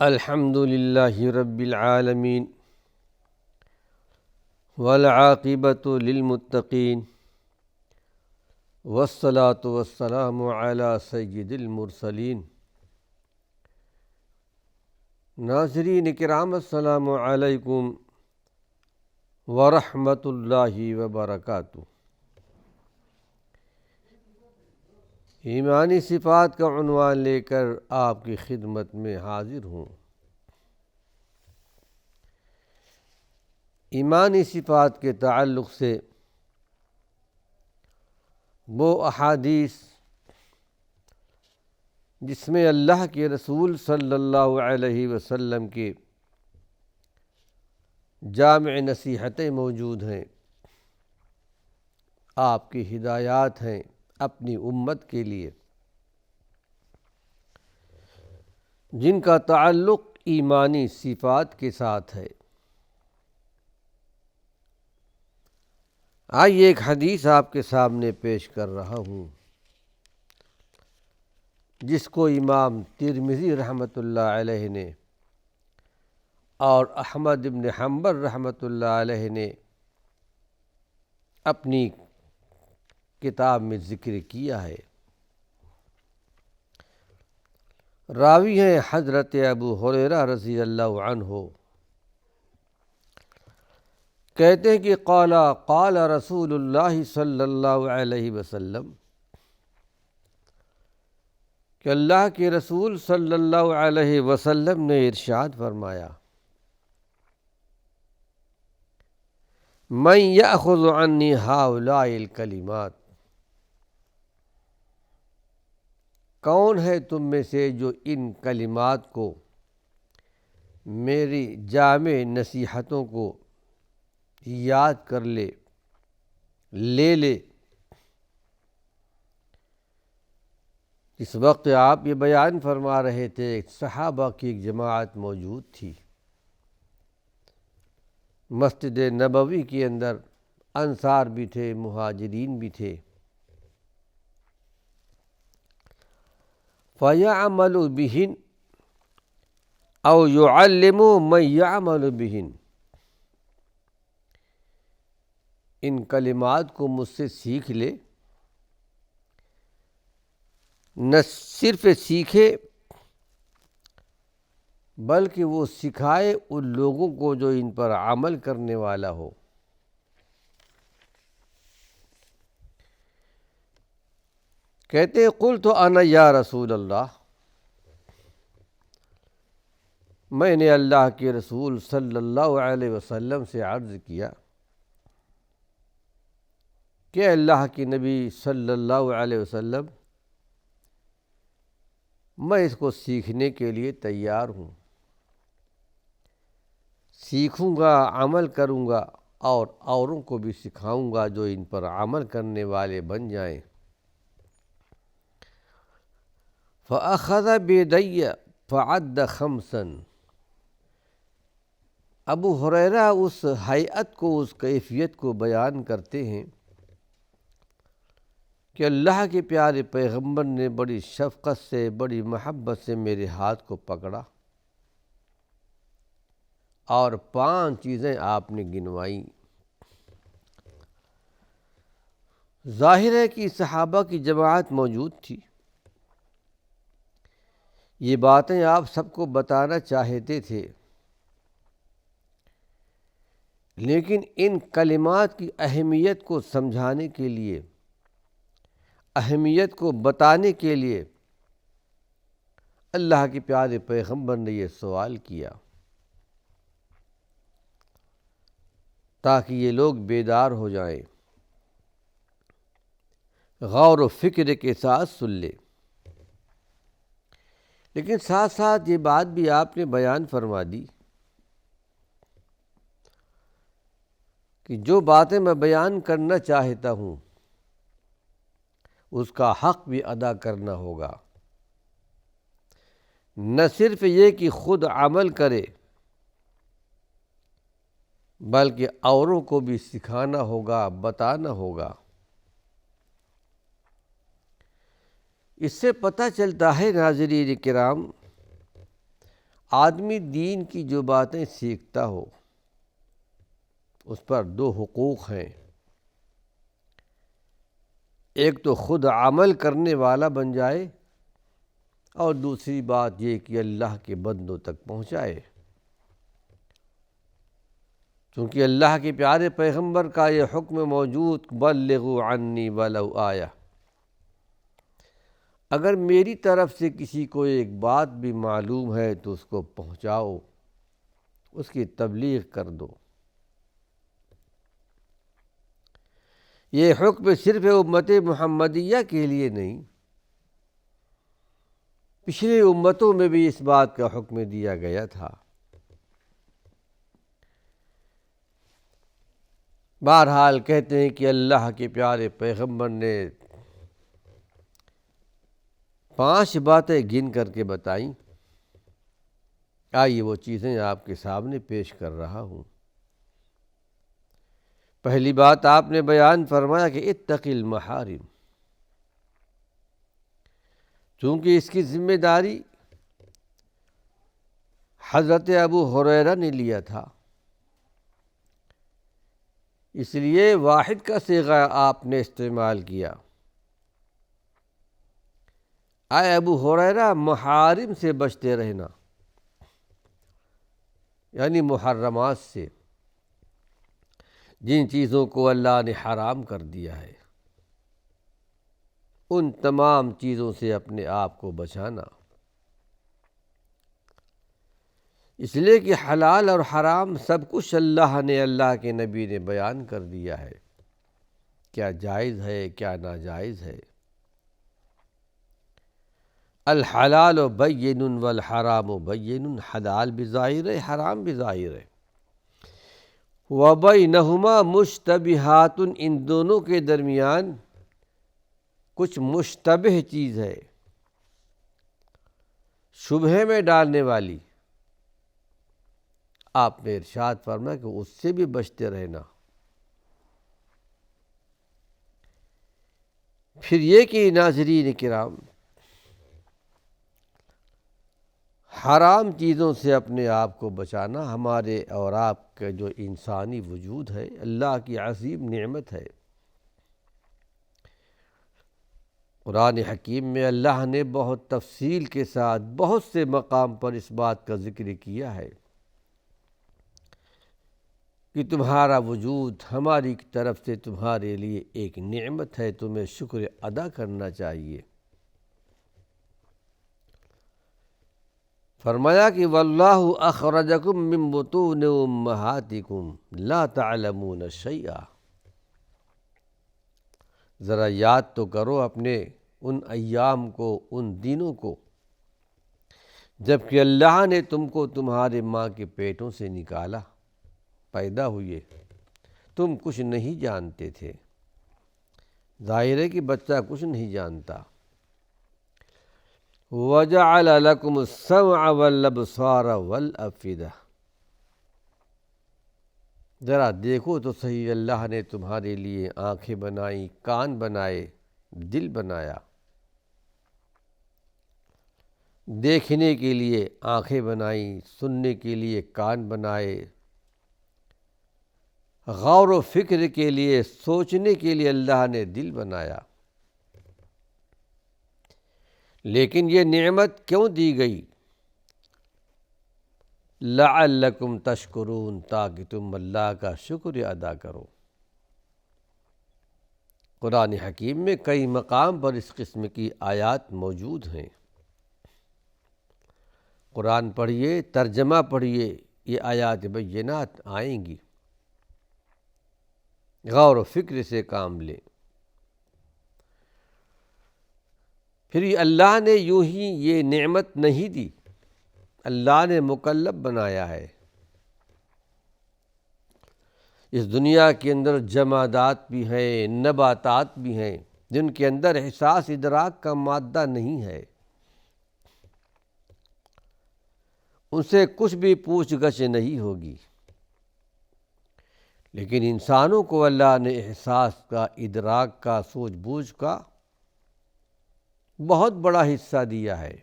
الحمد للہ رب العالمین والعاقبۃ للمتقین والصلاة والسلام علی سید المرسلین۔ ناظرین کرام السلام علیکم ورحمۃ اللہ وبرکاتہ۔ ایمانی صفات کا عنوان لے کر آپ کی خدمت میں حاضر ہوں۔ ایمانی صفات کے تعلق سے وہ احادیث جس میں اللہ کے رسول صلی اللہ علیہ وسلم کے جامع نصیحتیں موجود ہیں، آپ کی ہدایات ہیں اپنی امت کے لیے، جن کا تعلق ایمانی صفات کے ساتھ ہے۔ آئیے ایک حدیث آپ کے سامنے پیش کر رہا ہوں، جس کو امام ترمذی رحمۃ اللہ علیہ نے اور احمد بن حنبل رحمۃ اللہ علیہ نے اپنی کتاب میں ذکر کیا ہے۔ راوی ہیں حضرت ابو ہریرہ رضی اللہ عنہ، کہتے ہیں کہ قال رسول اللہ صلی اللہ علیہ وسلم، کہ اللہ کے رسول صلی اللہ علیہ وسلم نے ارشاد فرمایا، من یأخذ عنی ہؤلاء الکلمات، کون ہے تم میں سے جو ان کلمات کو، میری جامع نصیحتوں کو یاد کر لے لے۔ اس وقت آپ یہ بیان فرما رہے تھے، صحابہ کی ایک جماعت موجود تھی مسجد نبوی کے اندر، انصار بھی تھے، مہاجرین بھی تھے۔ فَيَعْمَلُ بِهِنْ أَوْ يُعَلِّمُ مَنْ يَعْمَلُ بِهِنْ، ان کلمات کو مجھ سے سیکھ لے، نہ صرف سیکھے بلکہ وہ سکھائے ان لوگوں کو جو ان پر عمل کرنے والا ہو۔ کہتے قلت انا یا رسول اللہ، میں نے اللہ کے رسول صلی اللہ علیہ وسلم سے عرض کیا کہ اللہ کے نبی صلی اللہ علیہ وسلم، میں اس کو سیکھنے کے لیے تیار ہوں، سیکھوں گا، عمل کروں گا، اور اوروں کو بھی سکھاؤں گا جو ان پر عمل کرنے والے بن جائیں۔ فَأَخَذَ بِيَدَيَّ فَعَدَّ خَمْسًا، ابو ہریرہ اس ہیئت کو، اس کیفیت کو بیان کرتے ہیں کہ اللہ کے پیارے پیغمبر نے بڑی شفقت سے، بڑی محبت سے میرے ہاتھ کو پکڑا اور 5 چیزیں آپ نے گنوائیں۔ ظاہر ہے کہ صحابہ کی جماعت موجود تھی، یہ باتیں آپ سب کو بتانا چاہتے تھے، لیکن ان کلمات کی اہمیت کو سمجھانے کے لیے، اہمیت کو بتانے کے لیے اللہ کے پیارے پیغمبر نے یہ سوال کیا تاکہ یہ لوگ بیدار ہو جائیں، غور و فکر کے ساتھ سن لے۔ لیکن ساتھ ساتھ یہ بات بھی آپ نے بیان فرما دی کہ جو باتیں میں بیان کرنا چاہتا ہوں اس کا حق بھی ادا کرنا ہوگا، نہ صرف یہ کہ خود عمل کرے بلکہ اوروں کو بھی سکھانا ہوگا، بتانا ہوگا۔ اس سے پتہ چلتا ہے ناظرین کرام، آدمی دین کی جو باتیں سیکھتا ہو اس پر دو حقوق ہیں، ایک تو خود عمل کرنے والا بن جائے، اور دوسری بات یہ کہ اللہ کے بندوں تک پہنچائے، چونکہ اللہ کے پیارے پیغمبر کا یہ حکم موجود، بلغوا عنی ولو آیہ، اگر میری طرف سے کسی کو ایک بات بھی معلوم ہے تو اس کو پہنچاؤ، اس کی تبلیغ کر دو۔ یہ حکم صرف امت محمدیہ کے لیے نہیں، پچھلی امتوں میں بھی اس بات کا حکم دیا گیا تھا۔ بہرحال کہتے ہیں کہ اللہ کے پیارے پیغمبر نے 5 باتیں گن کر کے بتائیں، آئیے وہ چیزیں آپ کے سامنے پیش کر رہا ہوں۔ پہلی بات آپ نے بیان فرمایا کہ اتق المحارم، چونکہ اس کی ذمہ داری حضرت ابو ہریرہ نے لیا تھا، اس لیے واحد کا صیغہ آپ نے استعمال کیا۔ اے ابو ہریرہ، محارم سے بچتے رہنا، یعنی محرمات سے، جن چیزوں کو اللہ نے حرام کر دیا ہے ان تمام چیزوں سے اپنے آپ کو بچانا، اس لیے کہ حلال اور حرام سب کچھ اللہ نے، اللہ کے نبی نے بیان کر دیا ہے، کیا جائز ہے کیا ناجائز ہے۔ الحلال بین والحرام بین، حلال بھی ظاہر ہے حرام بھی ظاہر ہے، وبینہما مشتبہات، ان دونوں کے درمیان کچھ مشتبہ چیز ہے، شبہے میں ڈالنے والی، آپ نے ارشاد فرمایا کہ اس سے بھی بچتے رہنا۔ پھر یہ کہ ناظرین کرام، حرام چیزوں سے اپنے آپ کو بچانا ہمارے اور آپ کا جو انسانی وجود ہے اللہ کی عظیم نعمت ہے۔ قرآن حکیم میں اللہ نے بہت تفصیل کے ساتھ بہت سے مقام پر اس بات کا ذکر کیا ہے کہ تمہارا وجود ہماری طرف سے تمہارے لیے ایک نعمت ہے، تمہیں شکر ادا کرنا چاہیے۔ فرمایا کہ واللہ اخرجکم من بطون امہاتکم لا تعلمون شیئا، ذرا یاد تو کرو اپنے ان ایام کو، ان دنوں کو جب کہ اللہ نے تم کو تمہارے ماں کے پیٹوں سے نکالا، پیدا ہوئے، تم کچھ نہیں جانتے تھے، ظاہر ہے کہ بچہ کچھ نہیں جانتا۔ وَجَعَلَ لَكُمُ السَّمْعَ وَالْأَبْصَارَ وَالْأَفْئِدَةَ، ذرا دیکھو تو صحیح، اللہ نے تمہارے لیے آنکھیں بنائیں، کان بنائے، دل بنایا، دیکھنے کے لیے آنکھیں بنائیں، سننے کے لیے کان بنائے، غور و فکر کے لیے، سوچنے کے لیے اللہ نے دل بنایا۔ لیکن یہ نعمت کیوں دی گئی؟ لعلکم تشکرون، تاکہ تم اللہ کا شکر ادا کرو۔ قرآن حکیم میں کئی مقام پر اس قسم کی آیات موجود ہیں، قرآن پڑھیے، ترجمہ پڑھیے، یہ آیات بینات آئیں گی، غور و فکر سے کام لیں۔ پھر اللہ نے یوں ہی یہ نعمت نہیں دی، اللہ نے مکلف بنایا ہے۔ اس دنیا کے اندر جمادات بھی ہیں، نباتات بھی ہیں، جن کے اندر احساس ادراک کا مادہ نہیں ہے، ان سے کچھ بھی پوچھ گچھ نہیں ہوگی، لیکن انسانوں کو اللہ نے احساس کا، ادراک کا، سوچ بوجھ کا بہت بڑا حصہ دیا ہے۔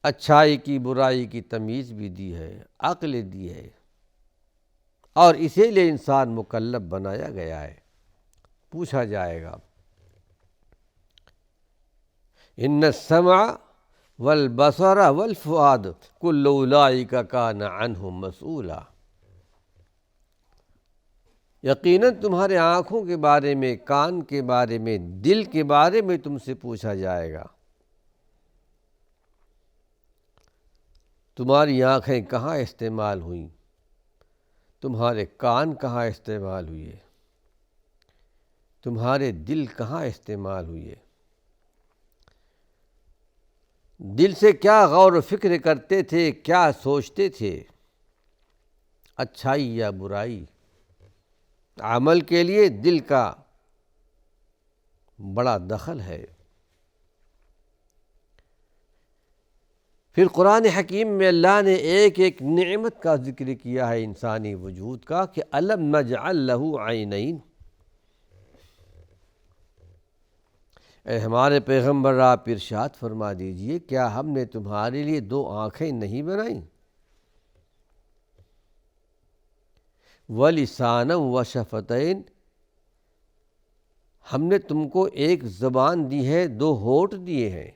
اچھائی کی برائی کی تمیز بھی دی ہے، عقل دی ہے، اور اسی لیے انسان مکلف بنایا گیا ہے۔ پوچھا جائے گا ان السمع والبصر والفؤاد کل اولئک کان عنہ مسئولا، یقیناً تمہارے آنکھوں کے بارے میں، کان کے بارے میں، دل کے بارے میں تم سے پوچھا جائے گا۔ تمہاری آنکھیں کہاں استعمال ہوئیں؟ تمہارے کان کہاں استعمال ہوئے؟ تمہارے دل کہاں استعمال ہوئے؟ دل سے کیا غور و فکر کرتے تھے، کیا سوچتے تھے؟ اچھائی یا برائی؟ عمل کے لیے دل کا بڑا دخل ہے۔ پھر قرآن حکیم میں اللہ نے ایک ایک نعمت کا ذکر کیا ہے انسانی وجود کا کہ الم نجعل لہ عینین، اے ہمارے پیغمبر آپ ارشاد فرما دیجئے کیا ہم نے تمہارے لیے دو آنکھیں نہیں بنائیں؟ وَلِسَانًا وَشَفَتَيْن، ہم نے تم کو ایک زبان دی ہے، دو ہونٹ دیے ہیں۔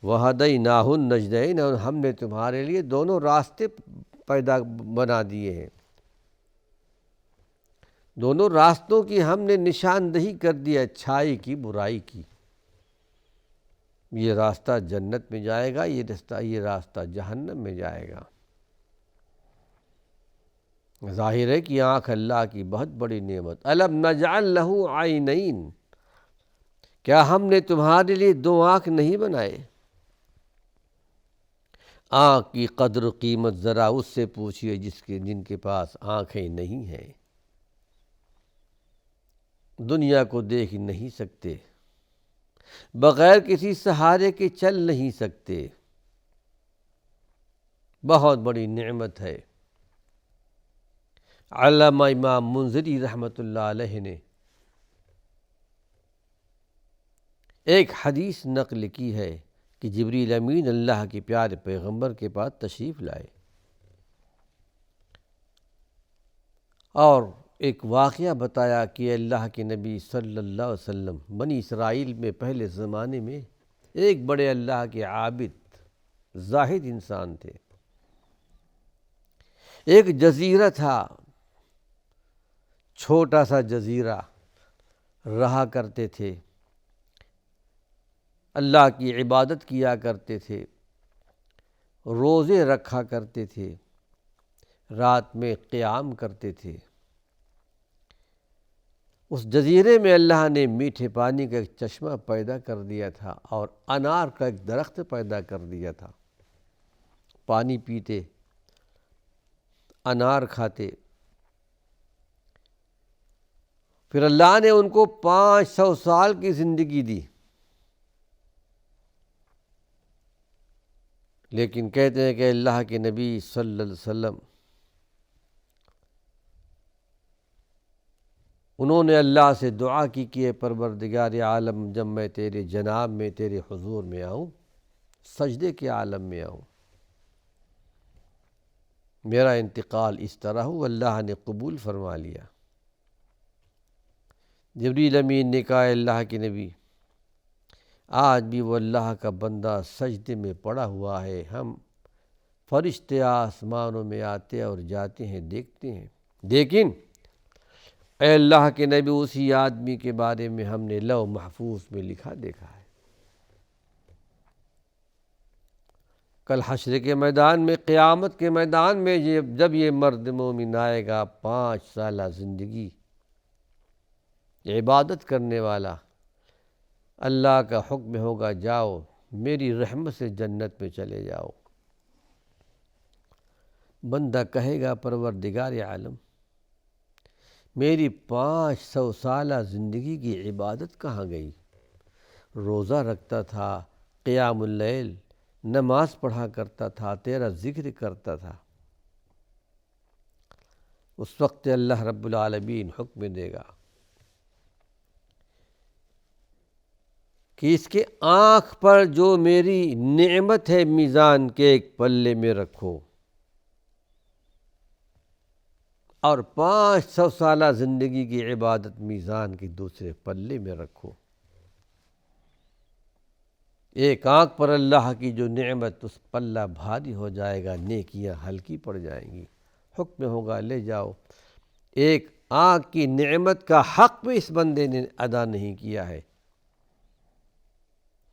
وَهَدَيْنَاهُ النَّجْدَيْنِ، اور ہم نے تمہارے لیے دونوں راستے بنا دیے ہیں، دونوں راستوں کی ہم نے نشاندہی کر دی، اچھائی کی برائی کی۔ یہ راستہ جنت میں جائے گا، یہ راستہ جہنم میں جائے گا۔ ظاہر ہے کہ آنکھ اللہ کی بہت بڑی نعمت۔ الم نجعل لہ عینین، کیا ہم نے تمہارے لیے دو آنکھ نہیں بنائے؟ آنکھ کی قدر و قیمت ذرا اس سے پوچھئے جن کے پاس آنکھیں نہیں ہیں، دنیا کو دیکھ نہیں سکتے، بغیر کسی سہارے کے چل نہیں سکتے۔ بہت بڑی نعمت ہے۔ علامہ امام منذری رحمۃ اللہ علیہ نے ایک حدیث نقل کی ہے کہ جبریل امین اللہ کے پیارے پیغمبر کے پاس تشریف لائے اور ایک واقعہ بتایا کہ اللہ کے نبی صلی اللہ علیہ وسلم بنی اسرائیل میں پہلے زمانے میں ایک بڑے اللہ کے عابد زاہد انسان تھے۔ ایک جزیرہ تھا، چھوٹا سا جزیرہ، رہا کرتے تھے، اللہ کی عبادت کیا کرتے تھے، روزے رکھا کرتے تھے، رات میں قیام کرتے تھے۔ اس جزیرے میں اللہ نے میٹھے پانی کا ایک چشمہ پیدا کر دیا تھا اور انار کا ایک درخت پیدا کر دیا تھا۔ پانی پیتے، انار کھاتے۔ پھر اللہ نے ان کو 500 سال کی زندگی دی، لیکن کہتے ہیں کہ اللہ کے نبی صلی اللہ علیہ وسلم انہوں نے اللہ سے دعا کی کہ پروردگار عالم، جب میں تیرے جناب میں، تیرے حضور میں آؤں، سجدے کے عالم میں آؤں، میرا انتقال اس طرح ہو، اللہ نے قبول فرما لیا۔ جبریل امین نے کہا اللہ کے نبی، آج بھی وہ اللہ کا بندہ سجدے میں پڑا ہوا ہے، ہم فرشتے آسمانوں میں آتے اور جاتے ہیں، دیکھتے ہیں، لیکن اے اللہ کے نبی اسی آدمی کے بارے میں ہم نے لوح محفوظ میں لکھا دیکھا ہے۔ کل حشر کے میدان میں، قیامت کے میدان میں جب یہ مرد مومن آئے گا، 5 سالہ زندگی عبادت کرنے والا، اللہ کا حکم ہوگا جاؤ میری رحمت سے جنت میں چلے جاؤ۔ بندہ کہے گا پروردگار عالم، میری 500 سالہ زندگی کی عبادت کہاں گئی؟ روزہ رکھتا تھا، قیام اللیل، نماز پڑھا کرتا تھا، تیرا ذکر کرتا تھا۔ اس وقت اللہ رب العالمین حکم دے گا کہ اس کے آنکھ پر جو میری نعمت ہے میزان کے ایک پلے میں رکھو، اور 500 سالہ زندگی کی عبادت میزان کے دوسرے پلے میں رکھو۔ ایک آنکھ پر اللہ کی جو نعمت، اس پلہ بھاری ہو جائے گا، نیکیاں ہلکی پڑ جائیں گی، حکم ہوگا لے جاؤ۔ ایک آنکھ کی نعمت کا حق بھی اس بندے نے ادا نہیں کیا ہے،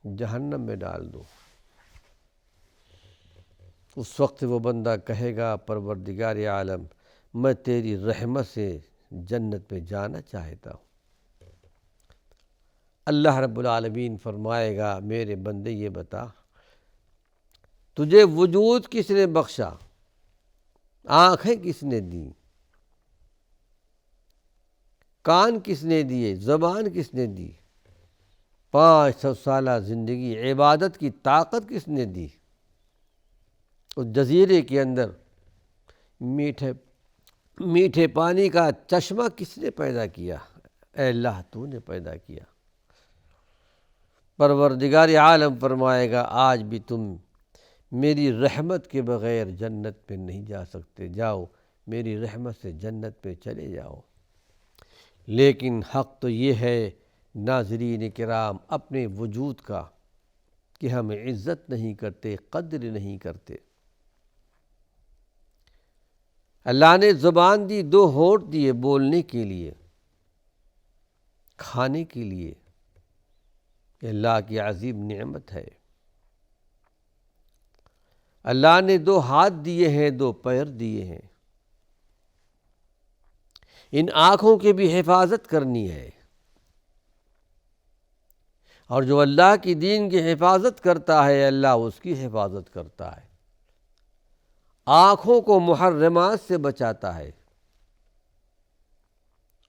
جہنم میں ڈال دو۔ اس وقت وہ بندہ کہے گا پروردگار عالم، میں تیری رحمت سے جنت میں جانا چاہتا ہوں۔ اللہ رب العالمین فرمائے گا میرے بندے یہ بتا، تجھے وجود کس نے بخشا؟ آنکھیں کس نے دیں؟ کان کس نے دیے؟ زبان کس نے دی؟ 500 سالہ زندگی عبادت کی طاقت کس نے دی؟ اس جزیرے کے اندر میٹھے پانی کا چشمہ کس نے پیدا کیا؟ اے اللہ تو نے پیدا کیا۔ پروردگار عالم فرمائے گا آج بھی تم میری رحمت کے بغیر جنت پہ نہیں جا سکتے، جاؤ میری رحمت سے جنت پہ چلے جاؤ۔ لیکن حق تو یہ ہے ناظرین کرام اپنے وجود کا کہ ہم عزت نہیں کرتے، قدر نہیں کرتے۔ اللہ نے زبان دی، 2 ہونٹ دیے بولنے کے لیے، کھانے کے لیے، یہ اللہ کی عظیم نعمت ہے۔ اللہ نے 2 ہاتھ دیے ہیں، 2 پیر دیے ہیں، ان آنکھوں کی بھی حفاظت کرنی ہے، اور جو اللہ کی دین کی حفاظت کرتا ہے اللہ اس کی حفاظت کرتا ہے، آنکھوں کو محرمات سے بچاتا ہے،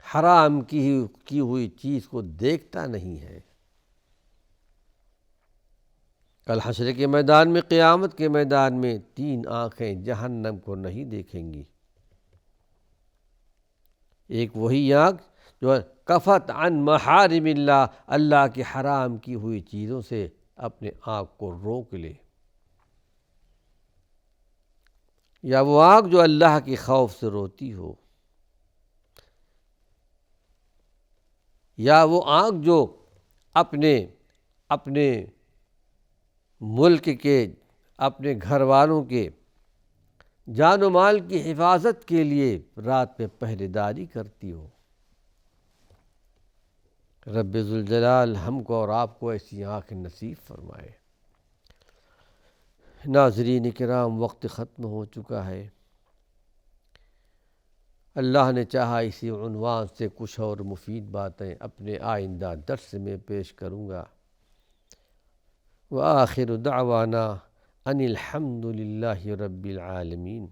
حرام کی ہوئی چیز کو دیکھتا نہیں ہے۔ کل حشر کے میدان میں، قیامت کے میدان میں 3 آنکھیں جہنم کو نہیں دیکھیں گی۔ ایک وہی آنکھ جو کفت عن محارم اللہ، اللہ کی حرام کی ہوئی چیزوں سے اپنے آنکھ کو روک لے، یا وہ آنکھ جو اللہ کے خوف سے روتی ہو، یا وہ آنکھ جو اپنے ملک کے، اپنے گھر والوں کے جان و مال کی حفاظت کے لیے رات میں پہرے داری کرتی ہو۔ رب ذوالجلال ہم کو اور آپ کو ایسی آنکھ نصیب فرمائے۔ ناظرین کرام وقت ختم ہو چکا ہے، اللہ نے چاہا اسی عنوان سے کچھ اور مفید باتیں اپنے آئندہ درس میں پیش کروں گا۔ وآخر دعوانا ان الحمد للہ رب العالمین۔